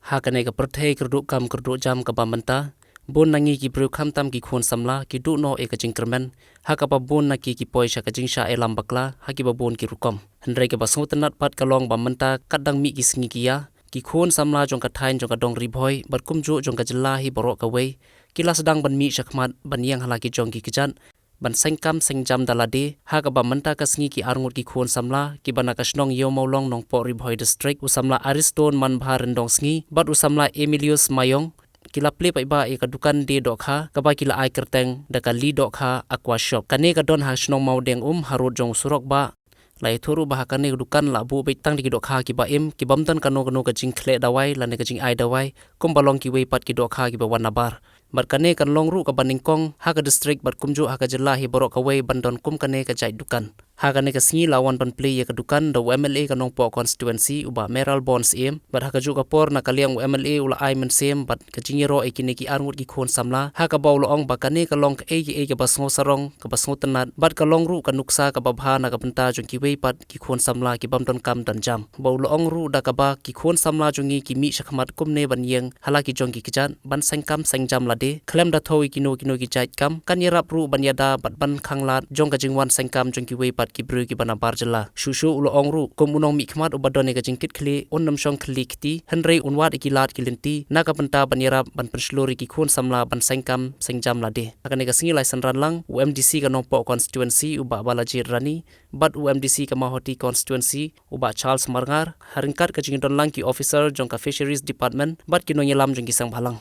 hakane ka perthei kerduk kam kerduk jam ka bamanta bon nangi ki bru kham tam ki khon samla ki du no e ka jingkermen hakapa bon na ki poisa ka jingsha elam bakla hakiba bon ki rukom hendrai ka basngot nat pat kalong bamanta kadang mi ki singi kiya ki khon samla jong ka thain jong ka dong ribhoi barkumju jong ka jilla hi borok ka wei kila sedang ban mi shakmat ban yang halaki jong ki kijan ban sengkam sengjam dalade hakaba manta ka singi ki arngut ki khon samla ki bana ka snong yo maulong nong po ribhoi district usamla ariston man bhar rendong singi bat usamla emilius mayong kila ple pai ba e ka dukan de dokha ka ba kila ai kerteng da ka li dokha aqua shop kane ka don ha snong mau deng harut jong surok ba lai thoru ba kane dukan la bu betang di dokha ki ba em ki bamtan kano ka jing khle dawai la ne ka jing ai dawai kum balong ki wei pat ki dokha ki ba wanabar barkane kan longru ka baningkong ha ka district bar kumju ha ka jilla hi borok ka wei bandon kum kane ka jai dukan ha kane ka singi lawan ban play ya ka dukan da MLA ka nong po constituency uba meral bonds em bar ha ka ju ka por na kaliang MLA ula ai men sem bat ka jingero e kine ki arngut ki khon samla ha ka baw ong ba kane ka long ka e ka basngo sarong ka basngo tanat bat ka longru ka nuksa ka babha na ka banta jong ki wei pat ki khon samla ki bamdon kam dan jam baw ong ru da ka ba ki khon samla jongi ki mi shakmat kumne ban yeng halaki jong ki kijan ban sengkam sengjam lade klem da thoi kino ki jait kam kan yerap ru ban yada bat ban khanglat jong ka jingwan sengkam jong ki wei pat ki bru ki bana barjala shushu ulo ongru kom unong mi khmat ubadone ka jingkit khli onnam shong khli kti henrei unwat ikilat kilinti naka banta ban yerap ban perslori ki khon samla ban sengkam sengjam lade akane ka singi lai sanran lang UMDC ka nongpo constituency uba balaji rani bat UMDC ka mahoti constituency uba Charles Marngar haringkat ka jingdon lang ki officer jong ka fisheries department bat kino nyelam jong ki sang bhalang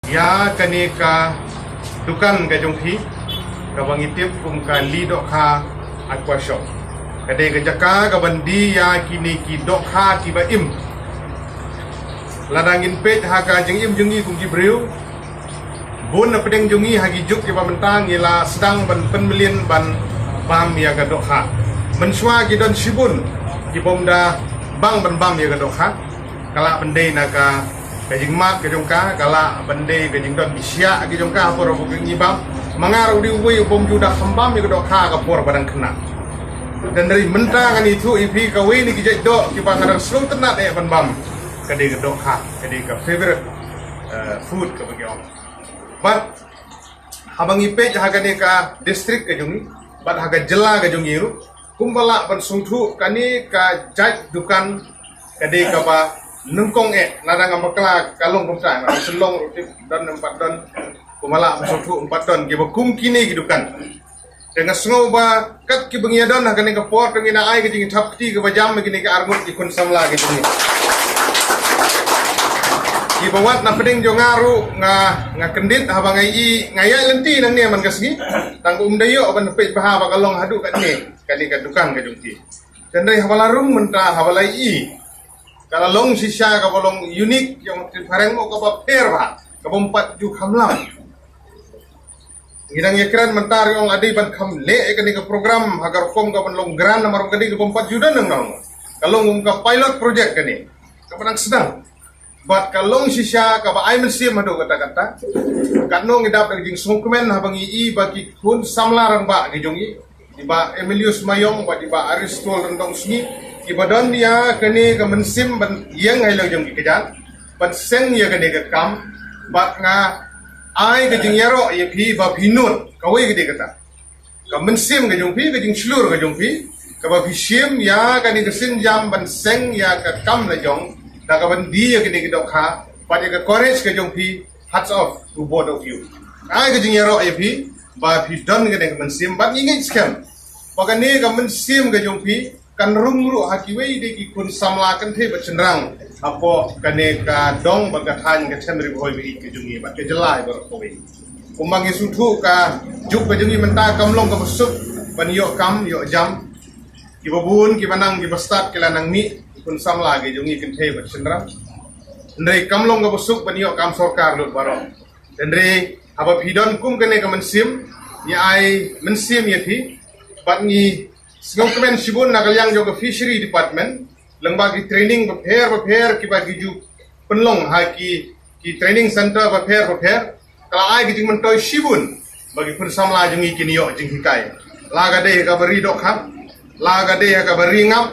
ya kane ka dukan ka jongki ka bangitip kum ka li dokha aqua shop kade ka jaka ka bandi ya kini ki dokha ki ba im ladangin pet ha ka jeng im jungi kum ki breu bon na pedeng jungi ha ki juk ki ba mentang ila sedang ban penmilin ban bam ya ka dokha menswa ki don sibun ki bomda bang ban bam ya ka dokha kala bende na ka kajing mat kajong ka kala bende kajing don bisya kajong ka por bu ngibam mangaru di uwi bom juda khambam ni dok ka por badang kena dan dari mentang kan itu ipi ka we ni kijai dok ki pangadang slow tenat ban bam kade ka dok ha kade ka favorite food ka bagi orang but habang ipe ha kade ka district kajong ni bat ha ka jela kajong iru kumbala ban sungthu kani ka jai dukan kade ka ba nengkong nadang ambakla kalong kumsa na selong rutip dan 4 don kumala sutu 4 don ki bakum kini gidukan dengan sengo ba kat ki bengia don hakane ka por tengina ai ki jing thap ti ka bajam kini ka argut ki kun samla ki ni ki bawat na peding jo ngaru nga kendit habang ai ngaya lenti nang ni man kasgi tang dayo ban pe baha ba kalong hadu kat ni kali ka dukan ka jungti dan dari habalarung menta habalai kalau long sisa kalau long unik yang barang mau kau pair bah kau empat ju kamlam ngidang yakran mentar yang ada ban kam le ekani ke program agar kom kau long gran nomor kadi kau empat juta nang nang kalau ngum pilot project kani kau nang sedang buat kalau sisa kau ai mensim hadu kata-kata kanong ngidap dari jing sungkemen habang ii bagi kun samlarang ba gijongi diba Emilius Mayong ba diba Aristol rendong sini ibadon dia kene ka mensim ban yang hai lo jong ki kejan ban seng ya kene ka kam bat nga ai ka jing yaro ye phi ba phinut ka wei ka kata ka mensim ka jong phi ka jing slur ka jong phi ka ba phi sim ya kene ka sin jam ban seng ya ka kam la jong da ka ban di ya kene ka dok ha bat ka courage ka jong phi hats off to both of you ai ka jing yaro ye phi ba phi don kene ka mensim bat ingai scam ba kene ka mensim ka jong phi kan rumru hakiwei de ki kun samla kan the bacendrang apo kane ka dong bagathan ka chemri hoi bi ki jungi ba ke jelai bar ko we umangi suthu ka juk ka jungi menta kamlong ka busuk ban yo kam yo jam ki babun ki manang ki bastat kala nang mi kun samla ge jungi kan the bacendrang ndrei kamlong ka busuk ban yo kam sarkar lut baro ndrei haba pidon kum kane ka mensim ni ai mensim ye phi bat ni Sengau kemen sibun nagalyang juga fishery department lembagi training prepare ki bagi ju penlong haki ki training center prepare kalau ai ki jing mentoi sibun bagi persamla jungi kini yo jing hikai laga de ka bari dok kham laga de ka bari ngam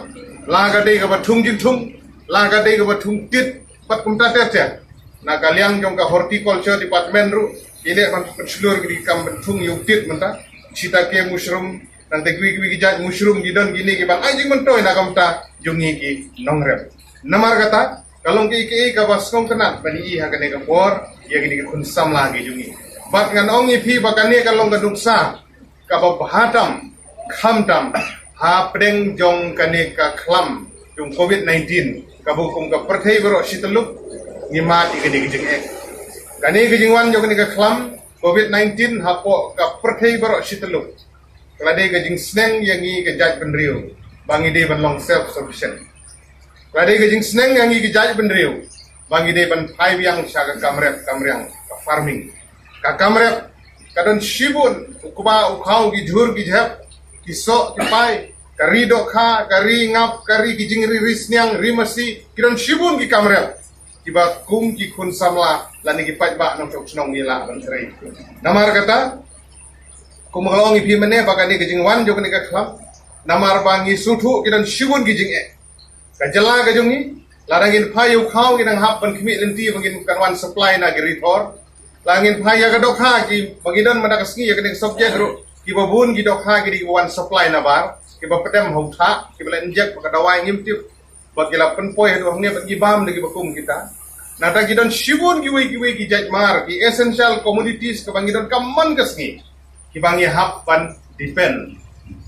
laga de ka bathung jing thung laga de ka bathung tit pat kumta terce na kaliang jong ka horticulture department ru ile man pensulur di kam bentung yuktit menta cita ke mushroom nang tegwi gijat mushroom gidon gini ki ban ai jing mentoy na kamta jungi ki nongrep namar kata kalong ki ka baskong kenat bani i ha kane ka por ya gini kun sam lagi jungi bat ngan ong i phi bakane kalong ka duksa ka bahatam khamtam ha preng jong kane ka khlam jong covid-19 ka bukum ka perthai bero sitaluk ngimat i gini gijing kane gijing wan jong kane ka khlam covid-19 hapo ka perthai bero sitaluk kelade gajing sneng yang i gajat penriu bangi de ban long self sufficient kelade gajing sneng yang i gajat penriu bangi de ban phai yang syaga kamrep ka farming ka kamrep kadon shibun ukuba ukhau gi jhur gi jhap ki so ki pai kari do kha kari ngap kari gijing ri risnyang ri masi kidon shibun gi kamrep kiba kum ki kun samla lani gi pai ba nong tok snong ila ban trai namar kata kumalong ipi mene bakani gijing wan jog ni ka khlam namar bangi suthu kidan shibun gijing kajala gajungi larangin phayu khau kinang hap ban khimi lenti bangin kanwan supply na giritor langin phaya ka dokha ki bagidon madakas ngi yakani subject ru ki babun ki dokha ki di wan supply na bar ki bapetem hotha ki bala inject ka dawai ngimtip bagila penpoi hadu hangni bagi bam lagi bakum kita nata gidon shibun ki wei ki jaj mar ki essential commodities ka bangidon kamman kasngi kibangi happan depend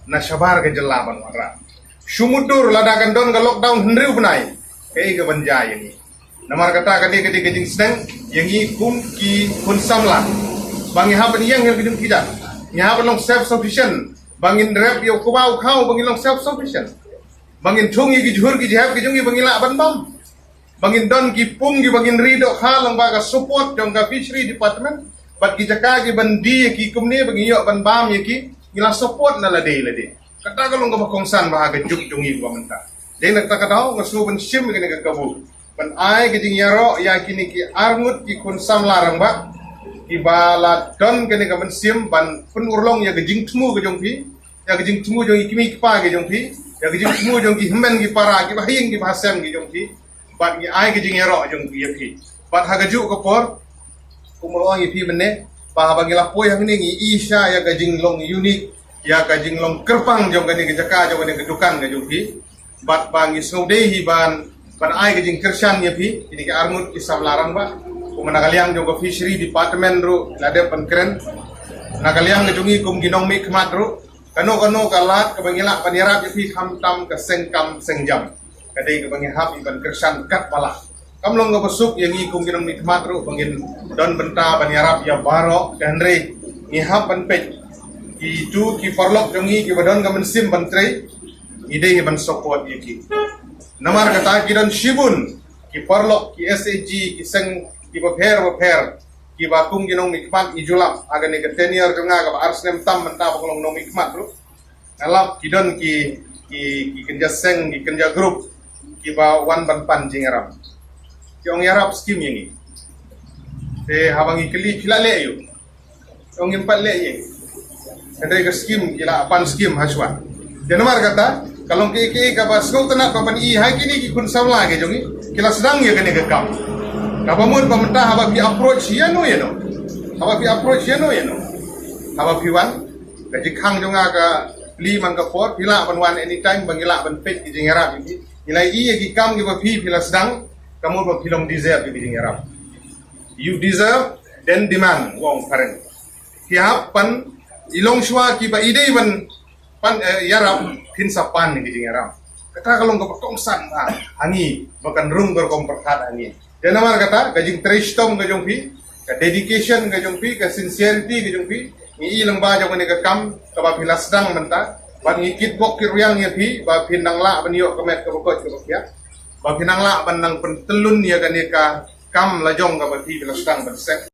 na sabar ke jelaban wara sumudur ladakan don ga lockdown hendriu benai kei ga banjai ni namar kata kadi gejing sedang yang i kum ki kun samla bangi hapan yang hel gejing tidak nya hapan long self sufficient bangin rep yo kubau khau bangin long self sufficient bangin thungi ki jhur ki jhap ki jungi bangin la ban bam bangin don ki pung ki bangin rido kha long ba ga support jong ga fishery department bat ki jaka ki bandi ki kumne bagi yo ban bam ye ki ngila support na lade kata kalong ka kongsan ba ga juk jungi ba menta de nak ta kata ngasu ban sim ki ga kabu ban ai ki jing yaro ya kini ki arngut ki kun sam larang ba ki bala don ki ga ban sim ban pun urlong ya ga jing tmu ga jong pi ya ga jing tmu jong ki mi ki pa ga jong pi ya ga jing tmu jong ki hemben ki para ki ba hing ki bahasam ki jong pi bat ki ai ki jing yaro jong ki pi bat ha ga juk ko por kumulong ipi mene pa bagila poy hang ni isya ya gajing long unik ya gajing long kerpang jong gani gejaka jong gani gedukan ga jongpi bat bangi saudehi ban ai gajing kersan ya pi ini ke armut isam larang ba kumana kaliang jong fishery department ru lade pan keren na kaliang gajungi kum ginong mi khmat ru kano kalat ke bangila panirap ya pi kham tam ke sengkam sengjam kadai ke bangi hap iban kersan kat pala kamlong ga besuk yang i kum ginong nikmat ru bangin don benta banyarap ya baro kanre ni hap ban pet ki tu ki parlok jongi ki badon ga mensim bantre ide ban support yaki namar kata ki don shibun ki parlok ki SAG ki seng ki baper ki bakum ginong nikmat i julap aga ne ga tenir jonga ga arsnem tam benta bakolong nong nikmat ru alap ki don ki kenja seng ki kenja grup ki ba wan ban pan jingaram yung yarap skim yang ini, habang ikeli kila le yo, yung impat le ye, kadai ke skim kila apan skim haswa. Dan nomor kata, kalau ke kabas kau tenak kapan i hai kini ki kun samla ke jongi, kila sedang ya kene gekam. Kapamun pemerintah habang pi approach ya no, habang pi approach ya no, habang pi wan, kaji kang jonga ka li man ka por, pila pan wan anytime bangila pan pet ki jingarap ini, nilai i ki kam ki pi pila sedang. Kamu berfilm deserve di bidang Arab. You deserve, then demand. Wong pareng. Tiap pan ilong shwa kiba ide ban pan Arab kinsapan di bidang Arab. Kata kalau nggak bertongsan, hangi bahkan rung berkomperhat hangi. Dan nama kata gajing trishtom gajong pi, ke dedication gajong pi, ke sincerity gajong pi. Ngi ilang ba jong ni kam kabapila sedang menta. Ban ngikit bok kiruyang ya pi, ba pinang la ban yok kemet ke bokot ke bokya. Bagi nang la ban nang pentelun ya kan ka kam lajong ka bati bila sedang bersek